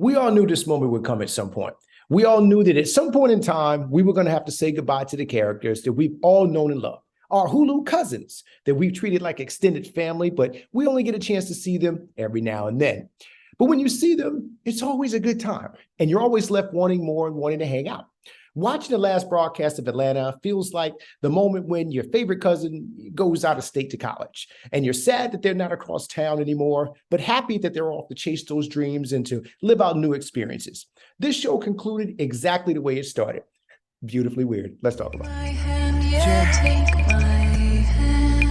We all knew this moment would come at some point. We all knew that at some point in time, we were going to have to say goodbye to the characters that we've all known and loved. Our Hulu cousins that we've treated like extended family, but we only get a chance to see them every now and then. But when you see them, it's always a good time, and you're always left wanting more and wanting to hang out. Watching the last broadcast of Atlanta feels like the moment when your favorite cousin goes out of state to college, and you're sad that they're not across town anymore, but happy that they're off to chase those dreams and to live out new experiences. This show concluded exactly the way it started. Beautifully weird. Let's talk about it. My hand, yeah, take my hand.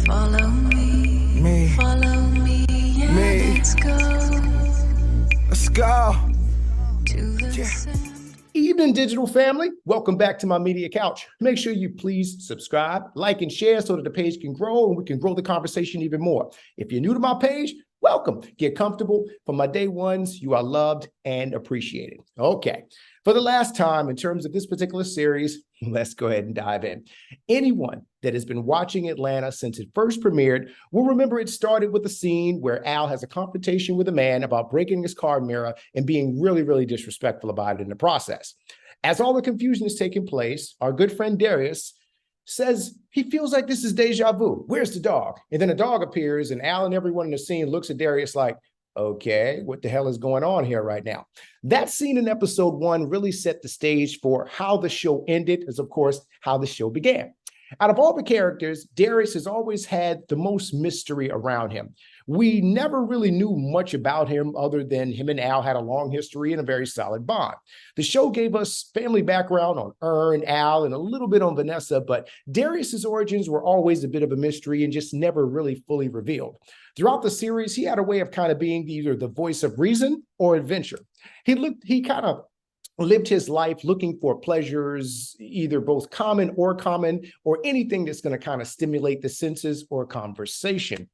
Follow me, follow me, yeah, let's go. Let's go. To the sand. Evening, digital family. Welcome back to my media couch. Make sure you please subscribe, like, and share so that the page can grow and we can grow the conversation even more. If you're new to my page, welcome. Get comfortable. For my day ones, you are loved and appreciated. Okay. For the last time, in terms of this particular series, let's go ahead and dive in. Anyone that has been watching Atlanta since it first premiered will remember it started with a scene where Al has a confrontation with a man about breaking his car mirror and being really, really disrespectful about it in the process. As all the confusion is taking place, our good friend Darius says he feels like this is deja vu. Where's the dog? And then a dog appears, and Al and everyone in the scene looks at Darius like, okay, what the hell is going on here right now? That scene in episode 1 really set the stage for how the show ended, as of course, how the show began. Out of all the characters, Darius has always had the most mystery around him. We never really knew much about him other than him and Al had a long history and a very solid bond. The show gave us family background on Ern, Al, and a little bit on Vanessa, but Darius's origins were always a bit of a mystery and just never really fully revealed. Throughout the series, he had a way of kind of being either the voice of reason or adventure. He kind of lived his life looking for pleasures, either both common or anything that's going to kind of stimulate the senses or conversation.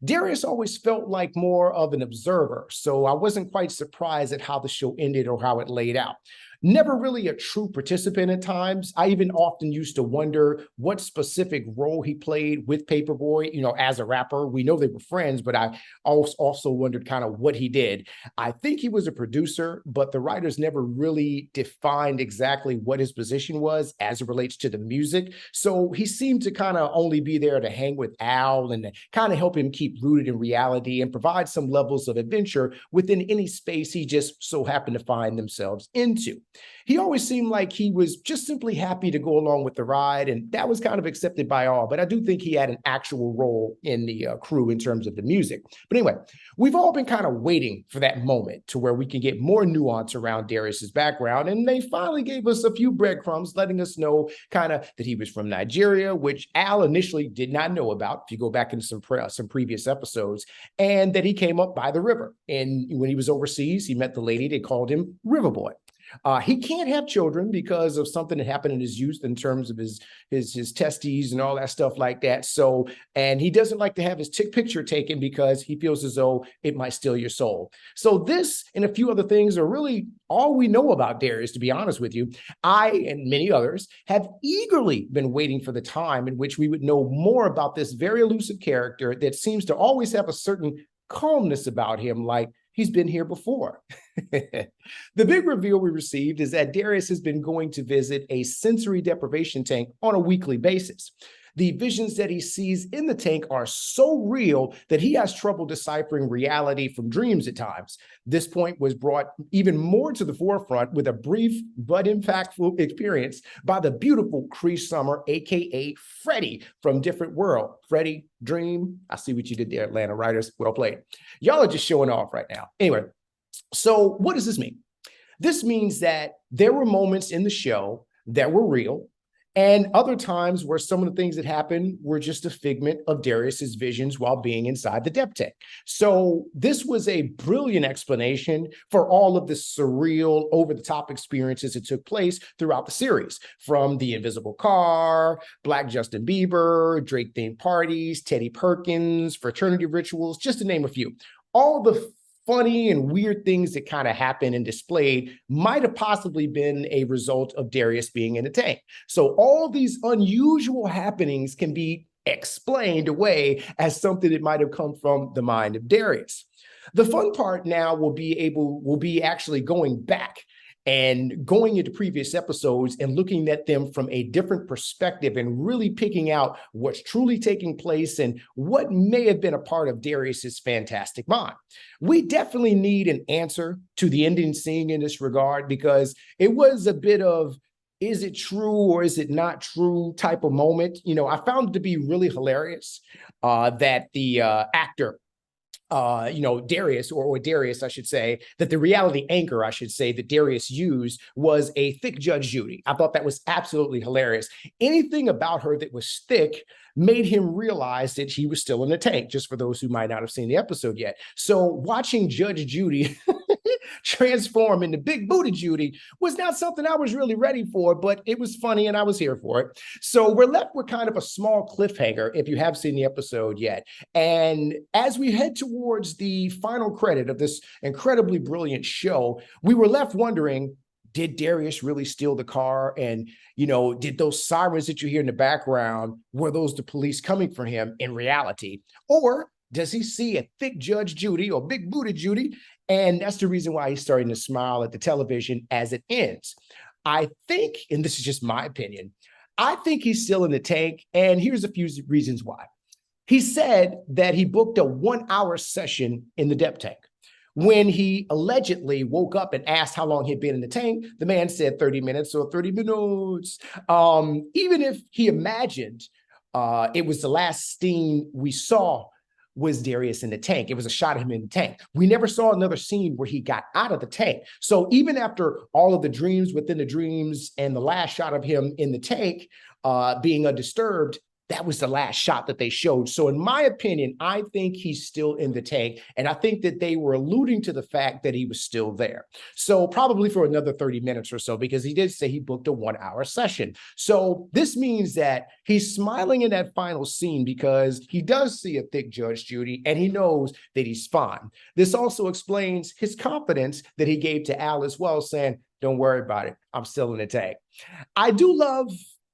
Darius always felt like more of an observer, so I wasn't quite surprised at how the show ended or how it laid out. Never really a true participant at times. I even often used to wonder what specific role he played with Paperboy, as a rapper. We know they were friends, but I also wondered kind of what he did. I think he was a producer, but the writers never really defined exactly what his position was as it relates to the music. So he seemed to kind of only be there to hang with Al and to kind of help him keep rooted in reality and provide some levels of adventure within any space he just so happened to find themselves into. He always seemed like he was just simply happy to go along with the ride, and that was kind of accepted by all. But I do think he had an actual role in the crew in terms of the music. But anyway, we've all been kind of waiting for that moment to where we can get more nuance around Darius's background, and they finally gave us a few breadcrumbs, letting us know kind of that he was from Nigeria, which Al initially did not know about, if you go back into some previous episodes, and that he came up by the river. And when he was overseas, he met the lady, they called him Riverboy. He can't have children because of something that happened in his youth in terms of his testes and all that stuff like that. So, and he doesn't like to have his picture taken because he feels as though it might steal your soul. So this and a few other things are really all we know about Darius, to be honest with you. I and many others have eagerly been waiting for the time in which we would know more about this very elusive character that seems to always have a certain calmness about him, like he's been here before. The big reveal we received is that Darius has been going to visit a sensory deprivation tank on a weekly basis. The visions that he sees in the tank are so real that he has trouble deciphering reality from dreams at times. This point was brought even more to the forefront with a brief but impactful experience by the beautiful Cree Summer, aka Freddie from Different World. Freddie, Dream, I see what you did there, Atlanta writers. Well played. Y'all are just showing off right now. Anyway, so what does this mean? This means that there were moments in the show that were real, and other times where some of the things that happened were just a figment of Darius's visions while being inside the depth tank. So this was a brilliant explanation for all of the surreal, over-the-top experiences that took place throughout the series, from the invisible car, Black Justin Bieber, Drake-themed parties, Teddy Perkins, fraternity rituals, just to name a few. All the funny and weird things that kind of happened and displayed might have possibly been a result of Darius being in the tank. So all these unusual happenings can be explained away as something that might have come from the mind of Darius. The fun part now will be actually going back and going into previous episodes and looking at them from a different perspective and really picking out what's truly taking place and what may have been a part of Darius's fantastic mind. We definitely need an answer to the ending scene in this regard, because it was a bit of, is it true or is it not true type of moment. I found it to be really hilarious that the actor, Darius, or Darius, I should say, that the reality anchor, I should say, that Darius used was a thick Judge Judy. I thought that was absolutely hilarious. Anything about her that was thick made him realize that he was still in the tank, just for those who might not have seen the episode yet. So watching Judge Judy transform into big booty Judy was not something I was really ready for, but it was funny and I was here for it. So we're left with kind of a small cliffhanger if you have seen the episode yet. And as we head towards the final credit of this incredibly brilliant show, we were left wondering, did Darius really steal the car? And, did those sirens that you hear in the background, were those the police coming for him in reality? Or does he see a thick Judge Judy or big booty Judy? And that's the reason why he's starting to smile at the television as it ends. I think, and this is just my opinion, I think he's still in the tank. And here's a few reasons why. He said that he booked a 1-hour session in the depth tank. When he allegedly woke up and asked how long he'd been in the tank, the man said 30 minutes or 30 minutes. Even if he imagined it was the last scene we saw was Darius in the tank. It was a shot of him in the tank. We never saw another scene where he got out of the tank. So even after all of the dreams within the dreams and the last shot of him in the tank being undisturbed, that was the last shot that they showed. So in my opinion, I think he's still in the tank. And I think that they were alluding to the fact that he was still there. So probably for another 30 minutes or so, because he did say he booked a 1-hour session. So this means that he's smiling in that final scene because he does see a thick Judge Judy and he knows that he's fine. This also explains his confidence that he gave to Al as well, saying, don't worry about it, I'm still in the tank. I do love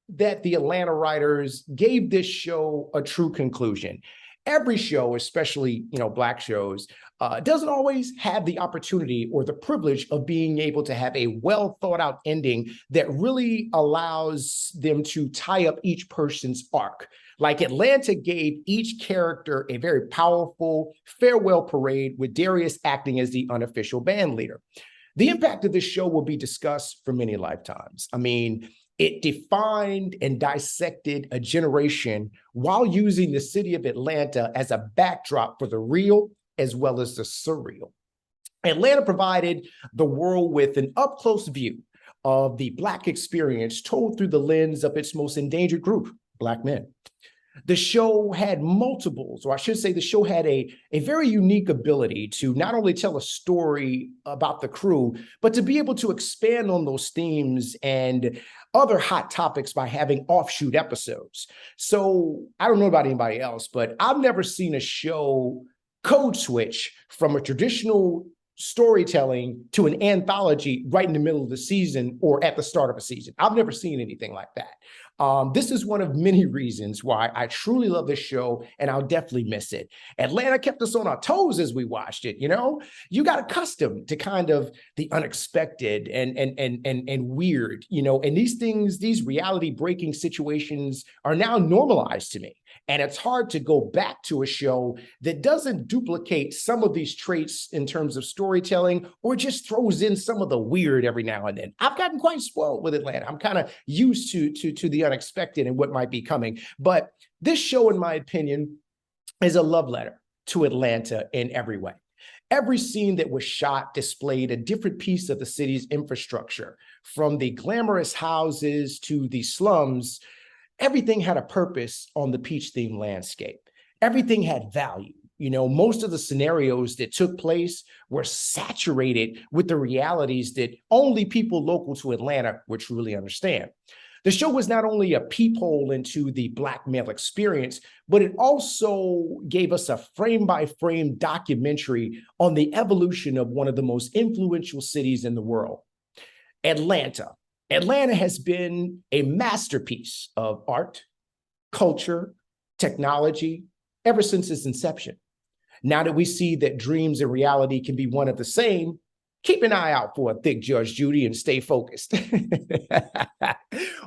that the Atlanta writers gave this show a true conclusion. Every show, especially, Black shows, doesn't always have the opportunity or the privilege of being able to have a well thought out ending that really allows them to tie up each person's arc. Like Atlanta gave each character a very powerful farewell parade, with Darius acting as the unofficial band leader. The impact of this show will be discussed for many lifetimes. I mean, it defined and dissected a generation while using the city of Atlanta as a backdrop for the real as well as the surreal. Atlanta provided the world with an up-close view of the Black experience told through the lens of its most endangered group, Black men. The show had multiples, or I should say the show had a very unique ability to not only tell a story about the crew, but to be able to expand on those themes and other hot topics by having offshoot episodes. So I don't know about anybody else, but I've never seen a show code switch from a traditional storytelling to an anthology right in the middle of the season or at the start of a season. I've never seen anything like that. This is one of many reasons why I truly love this show, and I'll definitely miss it. Atlanta kept us on our toes as we watched it. You got accustomed to kind of the unexpected and weird, and these things, these reality breaking situations are now normalized to me. And it's hard to go back to a show that doesn't duplicate some of these traits in terms of storytelling, or just throws in some of the weird every now and then. I've gotten quite spoiled with Atlanta. I'm kind of used to the unexpected and what might be coming. But this show, in my opinion, is a love letter to Atlanta in every way. Every scene that was shot displayed a different piece of the city's infrastructure, from the glamorous houses to the slums. Everything had a purpose on the peach-themed landscape. Everything had value. Most of the scenarios that took place were saturated with the realities that only people local to Atlanta would truly understand. The show was not only a peephole into the Black male experience, but it also gave us a frame-by-frame documentary on the evolution of one of the most influential cities in the world, Atlanta. Atlanta has been a masterpiece of art, culture, technology, ever since its inception. Now that we see that dreams and reality can be one of the same, keep an eye out for a thick Judge Judy and stay focused.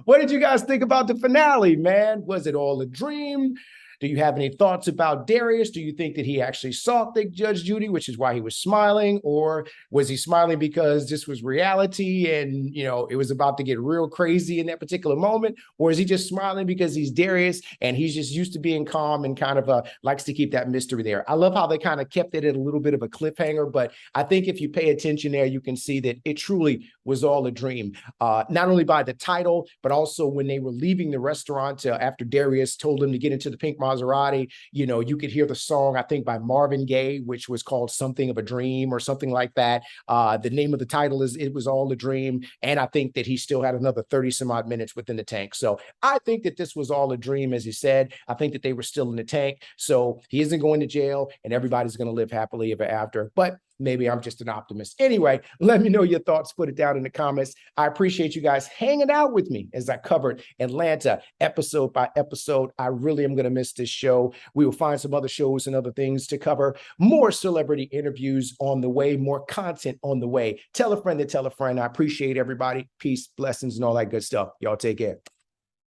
What did you guys think about the finale, man? Was it all a dream? Do you have any thoughts about Darius? Do you think that he actually saw thick Judge Judy, which is why he was smiling? Or was he smiling because this was reality and, it was about to get real crazy in that particular moment? Or is he just smiling because he's Darius and he's just used to being calm and kind of likes to keep that mystery there? I love how they kind of kept it at a little bit of a cliffhanger, but I think if you pay attention there, you can see that it truly was all a dream. Not only by the title, but also when they were leaving the restaurant after Darius told them to get into the pink Maserati, you could hear the song, I think by Marvin Gaye, which was called Something of a Dream or something like that. The name of the title is It Was All a Dream. And I think that he still had another 30 some odd minutes within the tank. So I think that this was all a dream, as he said. I think that they were still in the tank. So he isn't going to jail and everybody's going to live happily ever after. But maybe I'm just an optimist. Anyway, let me know your thoughts. Put it down in the comments. I appreciate you guys hanging out with me as I covered Atlanta episode by episode. I really am going to miss this show. We will find some other shows and other things to cover. More celebrity interviews on the way, more content on the way. Tell a friend to tell a friend. I appreciate everybody. Peace, blessings, and all that good stuff. Y'all take care.